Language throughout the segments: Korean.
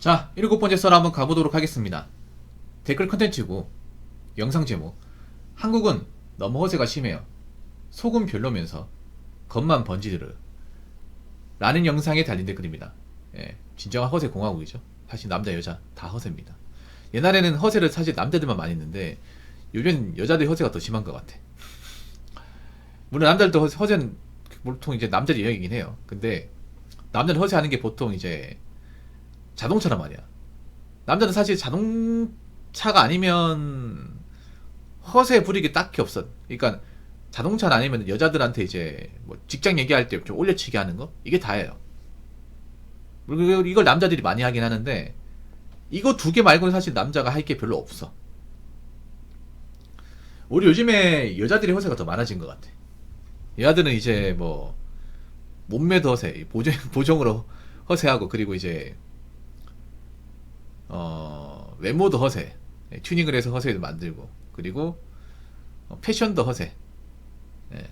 자, 7번째 썰 한번 가보도록 하겠습니다. 댓글 컨텐츠고 영상 제목: 한국은 너무 허세가 심해요. 속은 별로면서 겉만 번지르르 라는 영상에 달린 댓글입니다. 진정한 허세 공화국이죠. 사실 남자 여자 다 허세입니다. 옛날에는 허세를 사실 남자들만 많이 했는데 요즘 여자들 허세가 더 심한 것 같아. 물론 남자들도 허세는 보통 이제 남자들 영역이긴 해요. 근데 남자는 허세하는 게 보통 이제 자동차란 말이야. 남자는 사실 자동차가 아니면 허세 부리기 딱히 없어. 그러니까 자동차는 아니면 여자들한테 이제 뭐 직장 얘기할 때 좀 올려치기 하는 거, 이게 다예요. 그리고 이걸 남자들이 많이 하긴 하는데 이거 두 개 말고는 사실 남자가 할 게 별로 없어. 우리 요즘에 여자들이 허세가 더 많아진 것 같아. 여자들은 이제 뭐 몸매도 허세, 보정으로 허세하고, 그리고 이제 외모도 허세, 튜닝을 해서 허세도 만들고, 그리고 패션도 허세. 예.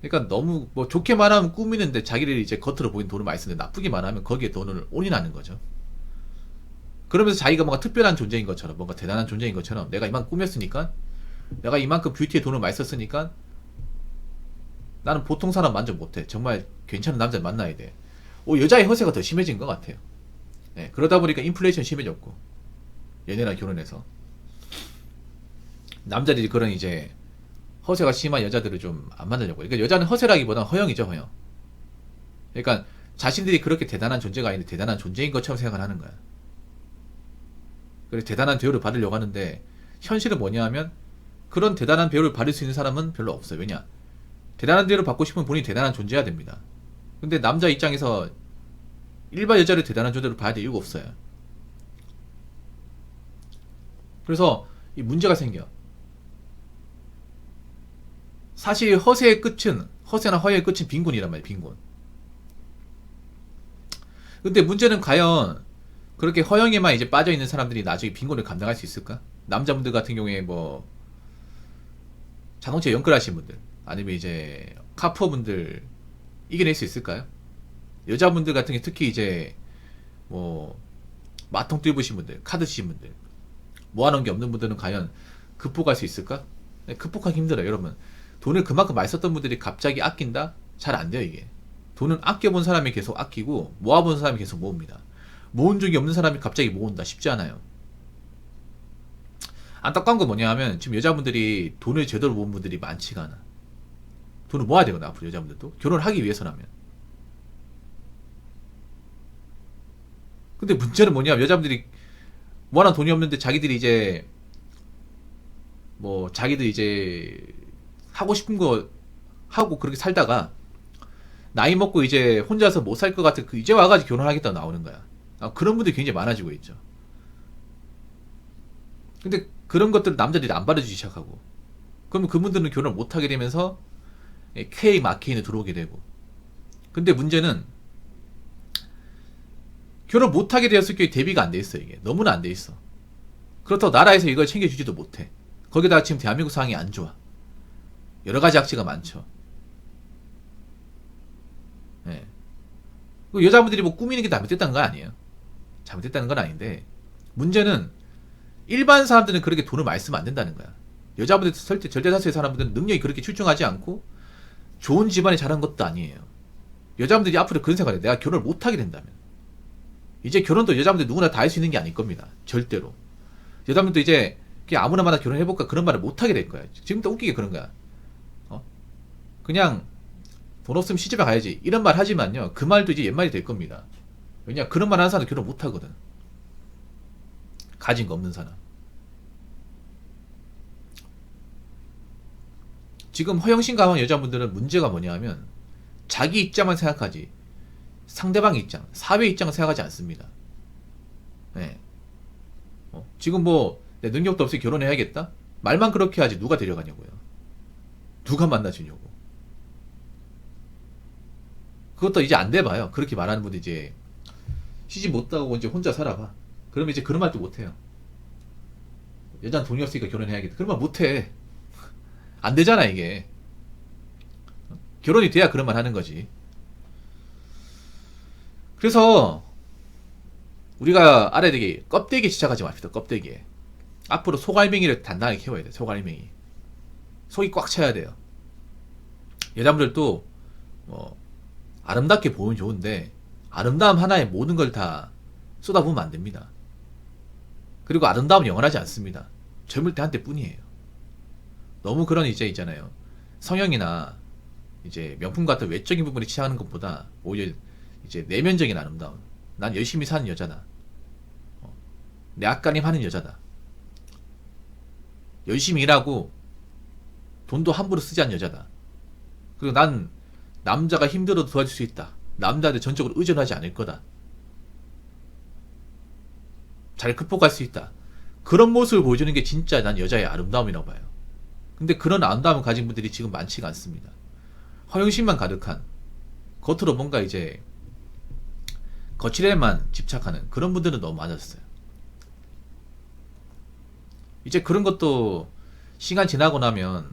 그러니까 너무 뭐 좋게 말하면 꾸미는데 자기를 이제 겉으로 보이는 돈을 많이 쓰는데 나쁘게 말하면 거기에 돈을 올인하는 거죠. 그러면서 자기가 뭔가 특별한 존재인 것처럼, 뭔가 대단한 존재인 것처럼, 내가 이만큼 꾸몄으니까, 내가 이만큼 뷰티에 돈을 많이 썼으니까 나는 보통 사람 만족 못해. 정말 괜찮은 남자를 만나야 돼. 여자의 허세가 더 심해진 것 같아요. 그러다 보니까 인플레이션 심해졌고, 연애나 결혼해서 남자들이 그런 이제 허세가 심한 여자들을 좀 안 만나려고. 그러니까 여자는 허세라기보다는 허영이죠, 허영. 그러니까 자신들이 그렇게 대단한 존재가 아닌데 대단한 존재인 것처럼 생각을 하는 거야. 그래서 대단한 대우를 받으려고 하는데 현실은 뭐냐 하면 그런 대단한 대우를 받을 수 있는 사람은 별로 없어요. 왜냐? 대단한 대우를 받고 싶으면 본인이 대단한 존재여야 됩니다. 근데 남자 입장에서 일반 여자를 대단한 존재로 봐야 될 이유가 없어요. 그래서 이 문제가 생겨. 사실 허세의 끝은, 허세나 허영의 끝은 빈곤이란 말이에요. 빈곤. 근데 문제는 과연 그렇게 허영에만 이제 빠져있는 사람들이 나중에 빈곤을 감당할 수 있을까? 남자분들 같은 경우에 뭐 자동차 연끌하신 분들, 아니면 이제 카푸어 분들 이겨낼 수 있을까요? 여자분들 같은 게 특히 이제 뭐 마통 뚫으신 분들, 카드 치신 분들, 모아놓은 게 없는 분들은 과연 극복할 수 있을까? 극복하기 힘들어요, 여러분. 돈을 그만큼 많이 썼던 분들이 갑자기 아낀다? 잘 안 돼요, 이게. 돈은 아껴본 사람이 계속 아끼고 모아본 사람이 계속 모읍니다. 모은 적이 없는 사람이 갑자기 모은다? 쉽지 않아요. 안타까운 건 뭐냐 하면 지금 여자분들이 돈을 제대로 모은 분들이 많지가 않아. 돈을 모아야 되거든, 앞으로 여자분들도. 결혼을 하기 위해서라면. 근데 문제는 뭐냐, 여자분들이 모아놓은 돈이 없는데 자기들이 이제 뭐 자기들 이제 하고 싶은 거 하고 그렇게 살다가 나이 먹고 이제 혼자서 못 살 것 같아, 이제 와가지고 결혼하겠다 나오는 거야. 그런 분들이 굉장히 많아지고 있죠. 근데 그런 것들을 남자들이 안 받아주기 시작하고, 그러면 그분들은 결혼을 못 하게 되면서 K 마케인에 들어오게 되고. 근데 문제는 결혼 못 하게 되었을 때 대비가 안 돼 있어. 이게 너무나 안 돼 있어. 그렇다고 나라에서 이걸 챙겨주지도 못해. 거기다가 지금 대한민국 상황이 안 좋아. 여러 가지 악재가 많죠. 예. 여자분들이 뭐 꾸미는 게 잘못됐다는 건 아니에요. 잘못됐다는 건 아닌데, 문제는 일반 사람들은 그렇게 돈을 많이 쓰면 안 된다는 거야. 여자분들, 절대 다수의 사람들은 능력이 그렇게 출중하지 않고 좋은 집안에 자란 것도 아니에요. 여자분들이 앞으로 그런 생각을 해. 내가 결혼을 못 하게 된다면, 이제 결혼도 여자분들 누구나 다 할 수 있는 게 아닐 겁니다. 절대로. 여자분들도 이제 그냥 아무나 마나 결혼해볼까 그런 말을 못 하게 될 거야. 지금도 웃기게 그런 거야. 그냥 돈 없으면 시집에 가야지, 이런 말 하지만요, 그 말도 이제 옛말이 될 겁니다. 왜냐, 그런 말 하는 사람은 결혼 못 하거든. 가진 거 없는 사람. 지금 허영심 강한 여자분들은 문제가 뭐냐 하면 자기 입장만 생각하지 상대방 입장, 사회 입장을 생각하지 않습니다. 네. 지금 뭐 내 능력도 없이 결혼해야겠다? 말만 그렇게 하지 누가 데려가냐고요. 누가 만나주냐고. 그것도 이제 안 돼봐요. 그렇게 말하는 분들 이제 시집 못 가고 이제 혼자 살아봐. 그러면 이제 그런 말도 못해요. 여자는 돈이 없으니까 결혼해야겠다. 그런 말 못해. 안 되잖아, 이게. 결혼이 돼야 그런 말 하는 거지. 그래서 우리가 알아야 되게 껍데기에 집착하지 맙시다. 껍데기에. 앞으로 속알맹이를 단단하게 키워야 돼. 속알맹이. 속이 꽉 차야 돼요. 여자분들도 뭐 아름답게 보면 좋은데 아름다움 하나에 모든 걸 다 쏟아부으면 안 됩니다. 그리고 아름다움은 영원하지 않습니다. 젊을 때 한때뿐이에요. 너무 그런 이제 있잖아요. 성형이나 이제 명품 같은 외적인 부분에 취하는 것보다 오히려 이제 내면적인 아름다움. 난 열심히 사는 여자다. 내 앞가림 하는 여자다. 열심히 일하고 돈도 함부로 쓰지 않는 여자다. 그리고 난 남자가 힘들어도 도와줄 수 있다. 남자한테 전적으로 의존하지 않을 거다. 잘 극복할 수 있다. 그런 모습을 보여주는 게 진짜 난 여자의 아름다움이라고 봐요. 근데 그런 아름다움을 가진 분들이 지금 많지가 않습니다. 허영심만 가득한, 겉으로 뭔가 이제 거칠에만 집착하는 그런 분들은 너무 많았어요. 이제 그런 것도 시간 지나고 나면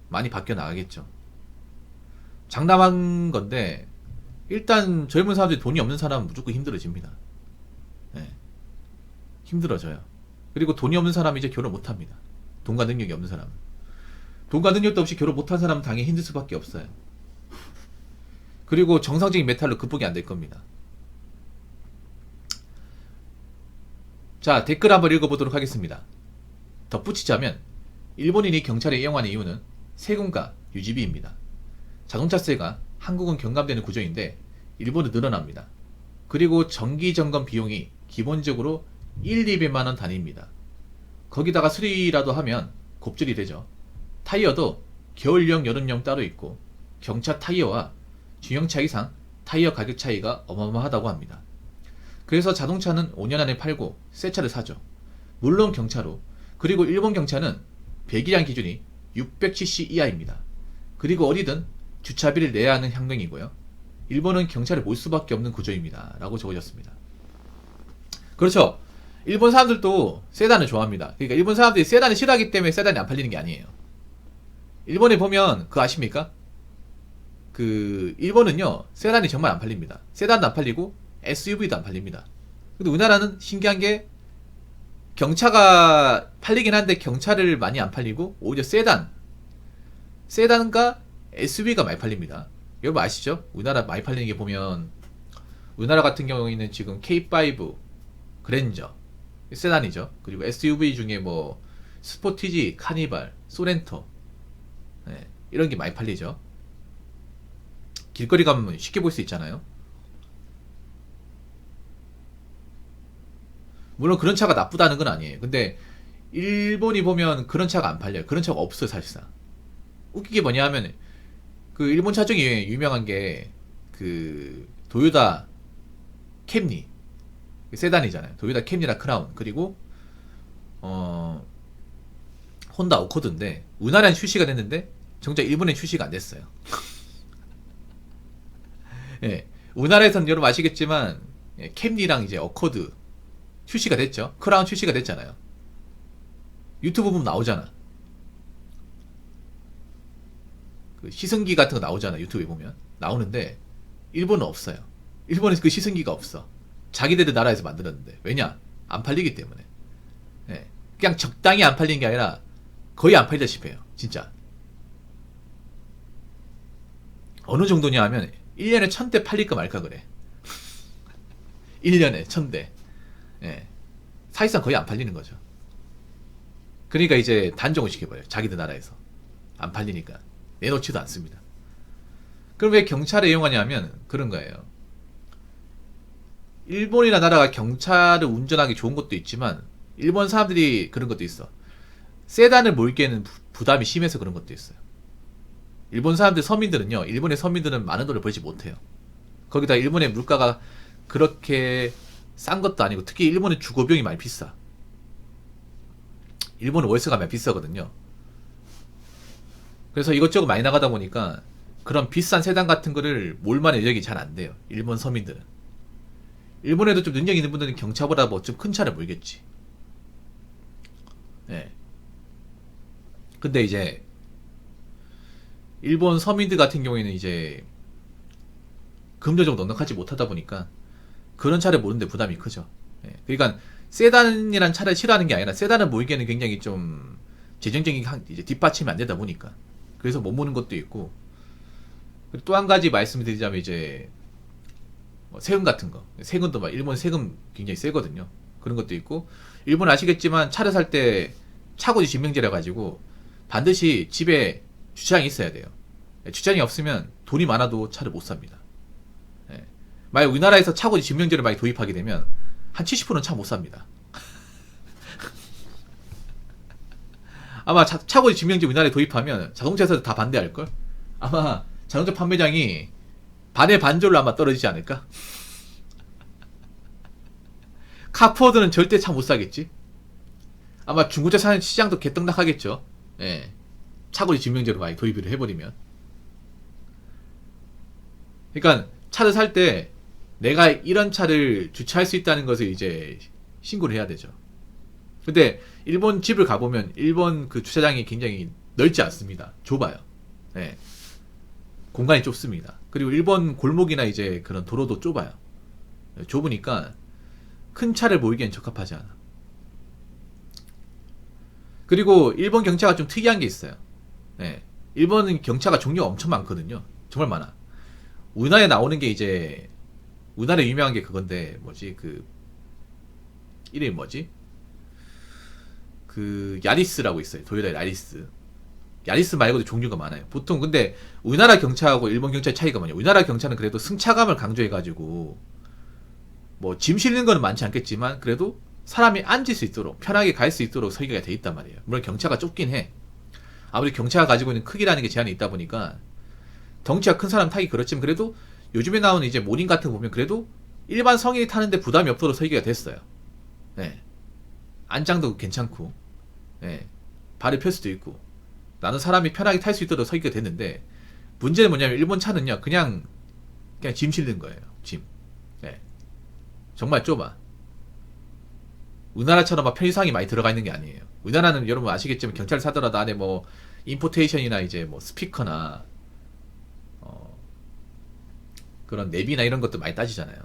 많이 바뀌어 나가겠죠. 장담한 건데 일단 젊은 사람들이 돈이 없는 사람은 무조건 힘들어집니다. 네. 힘들어져요. 그리고 돈이 없는 사람은 이제 결혼 못합니다. 돈과 능력이 없는 사람은. 돈과 능력도 없이 결혼 못한 사람은 당연히 힘들 수밖에 없어요. 그리고 정상적인 메탈로 극복이 안 될 겁니다. 자, 댓글 한번 읽어보도록 하겠습니다. 덧붙이자면 일본인이 경찰에 이용하는 이유는 세금과 유지비입니다. 자동차세가 한국은 경감되는 구조인데 일본은 늘어납니다. 그리고 정기점검 비용이 기본적으로 1, 200만원 단위입니다. 거기다가 수리라도 하면 곱절이 되죠. 타이어도 겨울용 여름용 따로 있고 경차 타이어와 중형차 이상 타이어 가격 차이가 어마어마하다고 합니다. 그래서 자동차는 5년 안에 팔고 새 차를 사죠. 물론 경차로. 그리고 일본 경차는 배기량 기준이 600cc 이하입니다. 그리고 어디든 주차비를 내야 하는 환경이고요. 일본은 경차를 몰 수밖에 없는 구조입니다. 라고 적어졌습니다. 그렇죠. 일본 사람들도 세단을 좋아합니다. 그러니까 일본 사람들이 세단을 싫어하기 때문에 세단이 안 팔리는 게 아니에요. 일본에 보면 그거 아십니까? 일본은요 세단이 정말 안 팔립니다. 세단도 안 팔리고 SUV도 안 팔립니다. 근데 우리나라는 신기한 게 경차가 팔리긴 한데 경차를 많이 안 팔리고 오히려 세단과 SUV가 많이 팔립니다. 여러분 아시죠? 우리나라 많이 팔리는 게 보면 우리나라 같은 경우에는 지금 K5, 그랜저, 세단이죠. 그리고 SUV 중에 뭐 스포티지, 카니발, 소렌토, 네, 이런 게 많이 팔리죠. 길거리 가면 쉽게 볼 수 있잖아요. 물론 그런 차가 나쁘다는 건 아니에요. 근데 일본이 보면 그런 차가 안 팔려요. 그런 차가 없어요 사실상. 웃기게 뭐냐 하면 일본 차 중에 유명한 게 도요타 캠리 세단이잖아요. 도요타 캠리나 크라운 그리고 혼다 어코드인데 우리나라엔 출시가 됐는데 정작 일본엔 출시가 안 됐어요. 예, 우리나라에서는 여러분 아시겠지만 캠리랑 이제 어코드 출시가 됐죠. 크라운 출시가 됐잖아요. 유튜브 보면 나오잖아. 시승기 같은 거 나오잖아. 유튜브에 보면 나오는데 일본은 없어요. 일본에서 그 시승기가 없어. 자기네들 나라에서 만들었는데 왜냐? 안 팔리기 때문에. 예, 그냥 적당히 안 팔리는 게 아니라 거의 안 팔리다시피 해요. 진짜. 어느 정도냐 하면 1년에 1000대 팔릴까 말까 그래. 1년에 1000대. 예. 사실상 거의 안 팔리는 거죠. 그러니까 이제 단종을 시켜버려요. 자기들 나라에서. 안 팔리니까. 내놓지도 않습니다. 그럼 왜 경찰을 이용하냐 하면 그런 거예요. 일본이나 나라가 경차를 운전하기 좋은 것도 있지만 일본 사람들이 그런 것도 있어. 세단을 몰기에는 부담이 심해서 그런 것도 있어요. 일본 사람들 서민들은요. 일본의 서민들은 많은 돈을 벌지 못해요. 거기다 일본의 물가가 그렇게 싼 것도 아니고 특히 일본의 주거비용이 많이 비싸. 일본은 월세가 많이 비싸거든요. 그래서 이것저것 많이 나가다 보니까 그런 비싼 세단 같은 거를 몰 만한 여력이 잘 안 돼요. 일본 서민들은. 일본에도 좀 능력 있는 분들은 경차보다 뭐 좀 큰 차를 몰겠지. 네. 근데 이제 일본 서민들 같은 경우에는 이제 금전적으로 넉넉하지 못하다 보니까 그런 차를 모르는데 부담이 크죠. 예, 그러니까 세단이란 차를 싫어하는 게 아니라 세단은 모이기에는 굉장히 좀 재정적인 이제 뒷받침이 안 되다 보니까 그래서 못 모는 것도 있고 또 한 가지 말씀드리자면 이제 뭐 세금 같은 거 세금도 막 일본 세금 굉장히 세거든요. 그런 것도 있고 일본 아시겠지만 차를 살 때 차고지 증명제라 가지고 반드시 집에 주차장이 있어야 돼요. 주차장이 없으면 돈이 많아도 차를 못 삽니다. 예. 만약 우리나라에서 차고지 증명제를 많이 도입하게 되면 한 70%는 차 못 삽니다. 아마 차고지 증명제 우리나라에 도입하면 자동차에서 다 반대할걸? 아마 자동차 판매량이 반의 반절로 아마 떨어지지 않을까? 카포드는 절대 차 못 사겠지? 아마 중고차 사는 시장도 개떡락하겠죠? 예. 차고지 증명제로 많이 도입을 해버리면. 그러니까 차를 살 때 내가 이런 차를 주차할 수 있다는 것을 이제 신고를 해야 되죠. 근데 일본 집을 가보면 일본 그 주차장이 굉장히 넓지 않습니다. 좁아요. 예. 공간이 좁습니다. 그리고 일본 골목이나 이제 그런 도로도 좁아요. 예, 좁으니까 큰 차를 모이기엔 적합하지 않아. 그리고 일본 경차가 좀 특이한 게 있어요. 예. 일본은 경차가 종류가 엄청 많거든요. 정말 많아. 우리나라에 나오는 게 이제 우리나라에 유명한 게 그건데 뭐지 그 이름이 뭐지? 그 야리스라고 있어요. 도요타 야리스. 야리스 말고도 종류가 많아요. 보통 근데 우리나라 경차하고 일본 경차의 차이가 뭐냐? 우리나라 경차는 그래도 승차감을 강조해가지고 뭐 짐 실는 거는 많지 않겠지만 그래도 사람이 앉을 수 있도록 편하게 갈 수 있도록 설계가 돼 있단 말이에요. 물론 경차가 좁긴 해. 아무리 경차가 가지고 있는 크기라는 게 제한이 있다 보니까 덩치가 큰 사람 타기 그렇지만 그래도 요즘에 나오는 이제 모닝 같은 거 보면 그래도 일반 성인이 타는데 부담이 없도록 설계가 됐어요. 네. 안장도 괜찮고, 네. 발을 펼 수도 있고, 나는 사람이 편하게 탈 수 있도록 설계가 됐는데 문제는 뭐냐면 일본 차는요 그냥 짐 실는 거예요. 짐. 네. 정말 좁아. 우리나라처럼 막 편의상이 많이 들어가 있는 게 아니에요. 우리나라는 여러분 아시겠지만 경차를 사더라도 안에 뭐 인포테이션이나 이제 뭐 스피커나 그런 내비나 이런 것도 많이 따지잖아요.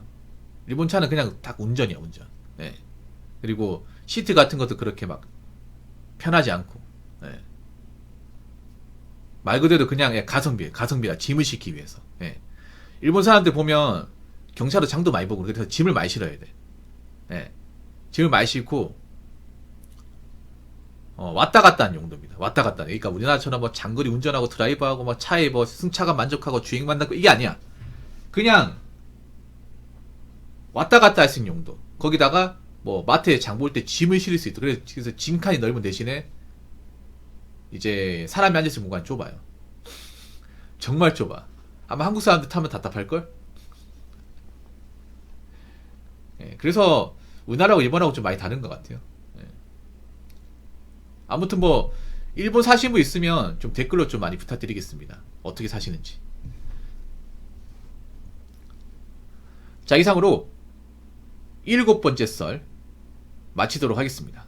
일본 차는 그냥 딱 운전이야, 운전. 네. 그리고 시트 같은 것도 그렇게 막 편하지 않고, 네. 말 그대로 그냥 가성비야. 짐을 싣기 위해서. 네. 일본 사람들 보면 경차로 장도 많이 보고 그래서 짐을 많이 실어야 돼. 네. 짐을 많이 싣고 왔다 갔다 하는 용도입니다. 왔다 갔다. 그러니까 우리나라처럼 뭐 장거리 운전하고 드라이브하고 뭐 차에 뭐 승차감 만족하고 주행 만나고 이게 아니야. 그냥 왔다 갔다 할 수 있는 용도. 거기다가 뭐 마트에 장 볼 때 짐을 실을 수 있도록. 그래서 짐칸이 넓은 대신에 이제 사람이 앉을 수 있는 공간이 좁아요. 정말 좁아. 아마 한국 사람들 타면 답답할걸? 예, 그래서 우리나라하고 일본하고 좀 많이 다른 것 같아요. 예. 아무튼 뭐 일본 사신 분 있으면 좀 댓글로 좀 많이 부탁드리겠습니다. 어떻게 사시는지. 자, 이상으로 7번째 썰 마치도록 하겠습니다.